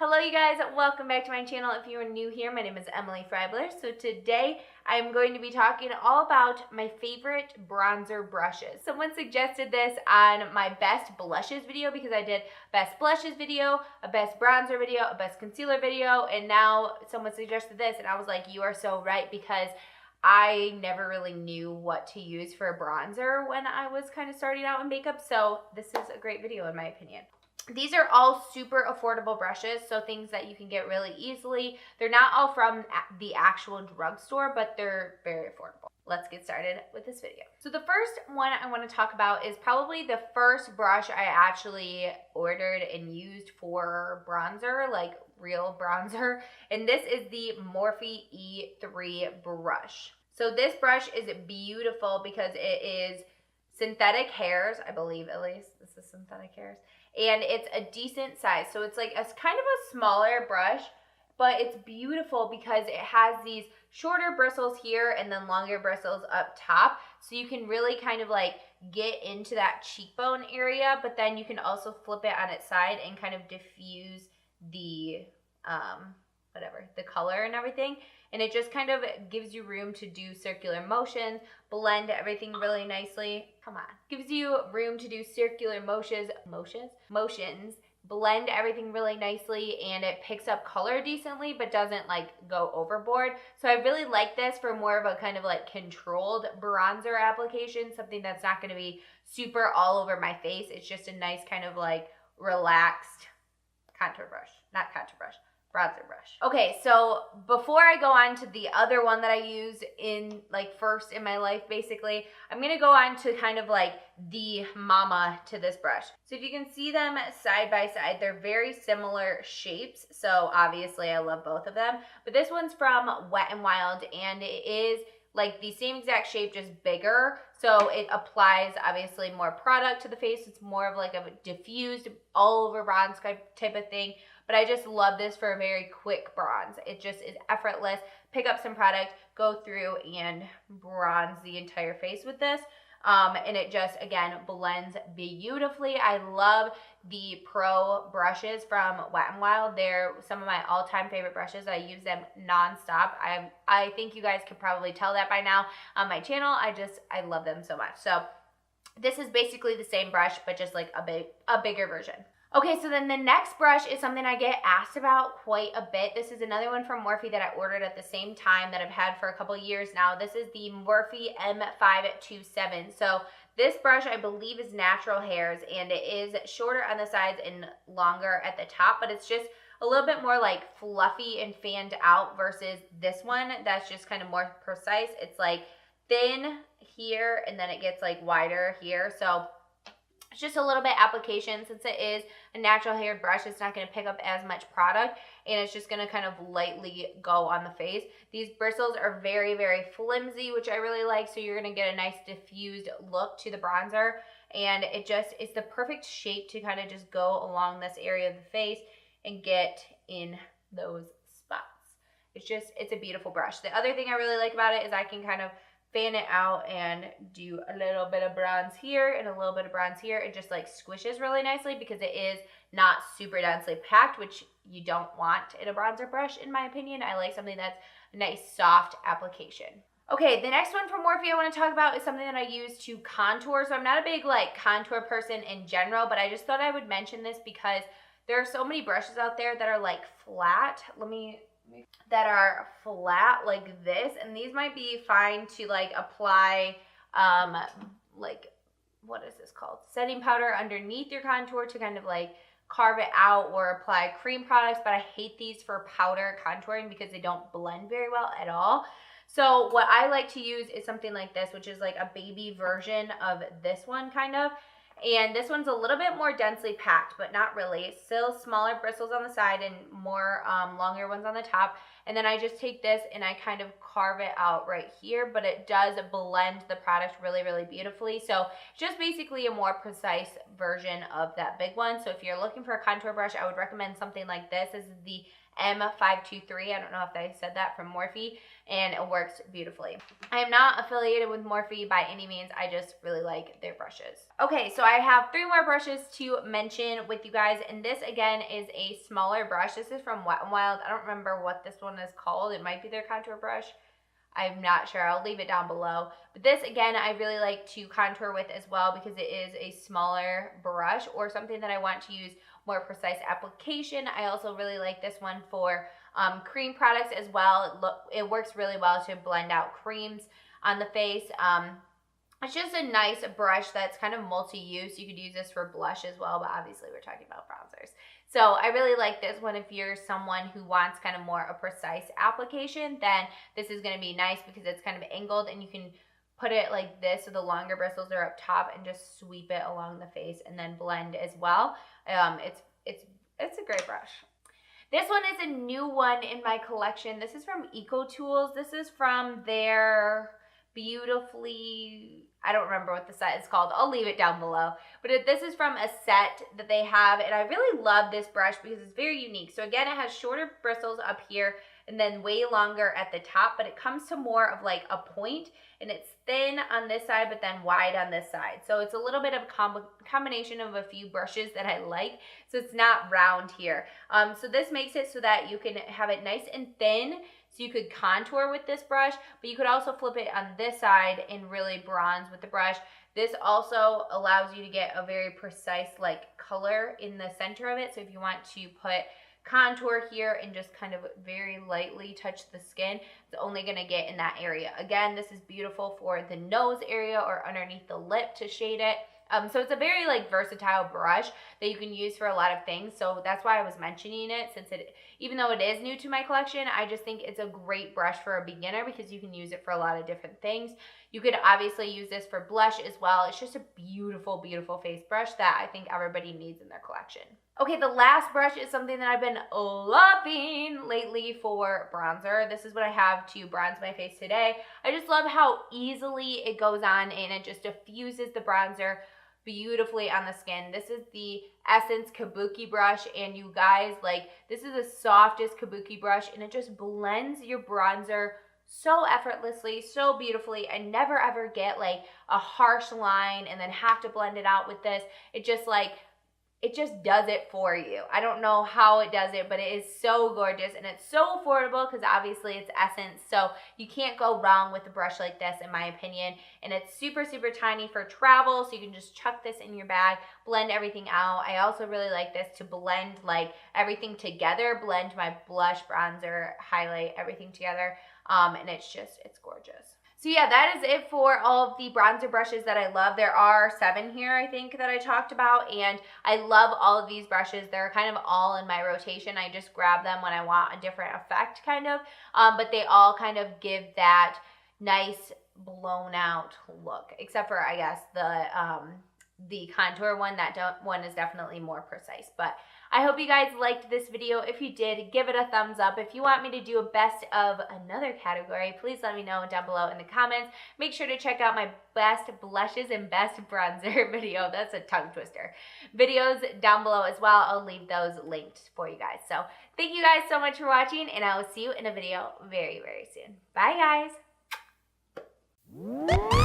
Hello you guys, welcome back to my channel. If you are new here, my name is Emily Freibler. So today I'm going to be talking all about my favorite bronzer brushes. Someone suggested this on my best blushes video because I did best blushes video, a best bronzer video, a best concealer video, and now someone suggested this and I was like, you are so right, because I never really knew what to use for a bronzer when I was kind of starting out in makeup, so this is a great video in my opinion. These are all super affordable brushes, so things that you can get really easily. They're not all from the actual drugstore, but they're very affordable. Let's get started with this video. So the first one I want to talk about is probably the first brush I actually ordered and used for bronzer, like real bronzer, and this is the Morphe E3 brush. So this brush is beautiful because it is synthetic hairs, I believe at least. This is synthetic hairs. And it's a decent size. So it's like a kind of a smaller brush, but it's beautiful because it has these shorter bristles here and then longer bristles up top. So you can really kind of like get into that cheekbone area, but then you can also flip it on its side and kind of diffuse the the color and everything. And it just kind of gives you room to do circular motions, blend everything really nicely. Gives you room to do circular motions, blend everything really nicely, and it picks up color decently, but doesn't like go overboard. So I really like this for more of a kind of like controlled bronzer application, something that's not going to be super all over my face. It's just a nice kind of like relaxed bronzer brush. Okay, so before I go on to the other one that I use in like first in my life, basically, I'm gonna go on to kind of like the mama to this brush. So if you can see them side by side, they're very similar shapes. So obviously I love both of them, but this one's from Wet n Wild and it is like the same exact shape, just bigger. So it applies obviously more product to the face. It's more of like a diffused all over bronze type of thing. But I just love this for a very quick bronze. It just is effortless. Pick up some product, go through and bronze the entire face with this. And it just, again, blends beautifully. I love the Pro brushes from Wet n Wild. They're some of my all-time favorite brushes. I use them non-stop. I think you guys could probably tell that by now on my channel. I love them so much. So this is basically the same brush, but just like a bigger version. Okay, so then the next brush is something I get asked about quite a bit. This is another one from Morphe that I ordered at the same time that I've had for a couple years now. This is the Morphe M527. So this brush I believe is natural hairs and it is shorter on the sides and longer at the top, but it's just a little bit more like fluffy and fanned out versus this one that's just kind of more precise. It's like thin here and then it gets like wider here. So it's just a little bit application. Since it is a natural hair brush, it's not going to pick up as much product and it's just going to kind of lightly go on the face. These bristles are very, very flimsy, which I really like. So you're going to get a nice diffused look to the bronzer. And it's the perfect shape to kind of just go along this area of the face and get in those spots. It's a beautiful brush. The other thing I really like about it is I can kind of fan it out and do a little bit of bronze here and a little bit of bronze here. It just like squishes really nicely because it is not super densely packed, which you don't want in a bronzer brush in my opinion. I like something that's a nice soft application. Okay, the next one from Morphe I want to talk about is something that I use to contour. So I'm not a big like contour person in general, but I just thought I would mention this because there are so many brushes out there that are like flat. That are flat like this, and these might be fine to like apply like what is this called, setting powder underneath your contour to kind of like carve it out or apply cream products, but I hate these for powder contouring because they don't blend very well at all. So what I like to use is something like this, which is like a baby version of this one kind of. And this one's a little bit more densely packed, but not really. Still smaller bristles on the side and more longer ones on the top. And then I just take this and I kind of carve it out right here, but it does blend the product really, really beautifully. So just basically a more precise version of that big one. So if you're looking for a contour brush, I would recommend something like this. This is the M523. I don't know if I said that, from Morphe, and it works beautifully. I am not affiliated with Morphe by any means. I just really like their brushes. Okay, so I have 3 more brushes to mention with you guys, and this again is a smaller brush. This is from Wet n Wild. I don't remember what this one is called. It might be their contour brush. I'm not sure. I'll leave it down below. But this, again, I really like to contour with as well because it is a smaller brush or something that I want to use more precise application. I also really like this one for cream products as well. It works really well to blend out creams on the face. It's just a nice brush that's kind of multi-use. You could use this for blush as well, but obviously we're talking about bronzers. So I really like this one. If you're someone who wants kind of more a precise application, then this is going to be nice because it's kind of angled and you can put it like this so the longer bristles are up top and just sweep it along the face and then blend as well. It's a great brush. This one is a new one in my collection. This is from EcoTools. This is from their Beautifully, I don't remember what the set is called. I'll leave it down below. But this is from a set that they have, and I really love this brush because it's very unique. So again, it has shorter bristles up here and then way longer at the top, but it comes to more of like a point, and it's thin on this side but then wide on this side. So it's a little bit of a combination of a few brushes that I like, so it's not round here. So this makes it so that you can have it nice and thin, so you could contour with this brush, but you could also flip it on this side and really bronze with the brush. This also allows you to get a very precise like color in the center of it. So if you want to put contour here and just kind of very lightly touch the skin, it's only going to get in that area. Again, this is beautiful for the nose area or underneath the lip to shade it. So it's a very like versatile brush that you can use for a lot of things. So that's why I was mentioning it, since even though it is new to my collection, I just think it's a great brush for a beginner because you can use it for a lot of different things. You could obviously use this for blush as well. It's just a beautiful, beautiful face brush that I think everybody needs in their collection. Okay, the last brush is something that I've been loving lately for bronzer. This is what I have to bronze my face today. I just love how easily it goes on and it just diffuses the bronzer beautifully on the skin. This is the Essence Kabuki brush, and you guys, like, this is the softest Kabuki brush, and it just blends your bronzer so effortlessly, so beautifully. I never ever get like a harsh line and then have to blend it out with this. It just does it for you. I don't know how it does it, but it is so gorgeous, and it's so affordable because obviously it's Essence, so you can't go wrong with a brush like this in my opinion. And it's super, super tiny for travel, so you can just chuck this in your bag, blend everything out. I also really like this to blend like everything together, blend my blush, bronzer, highlight, everything together, and it's gorgeous. So yeah, that is it for all of the bronzer brushes that I love. There are 7 here, I think, that I talked about, and I love all of these brushes. They're kind of all in my rotation. I just grab them when I want a different effect, kind of, but they all kind of give that nice blown out look, except for, I guess, the contour one. That one is definitely more precise. But I hope you guys liked this video. If you did, give it a thumbs up. If you want me to do a best of another category, please let me know down below in the comments. Make sure to check out my best blushes and best bronzer video. That's a tongue twister. Videos down below as well. I'll leave those linked for you guys. So thank you guys so much for watching, and I will see you in a video very, very soon. Bye, guys.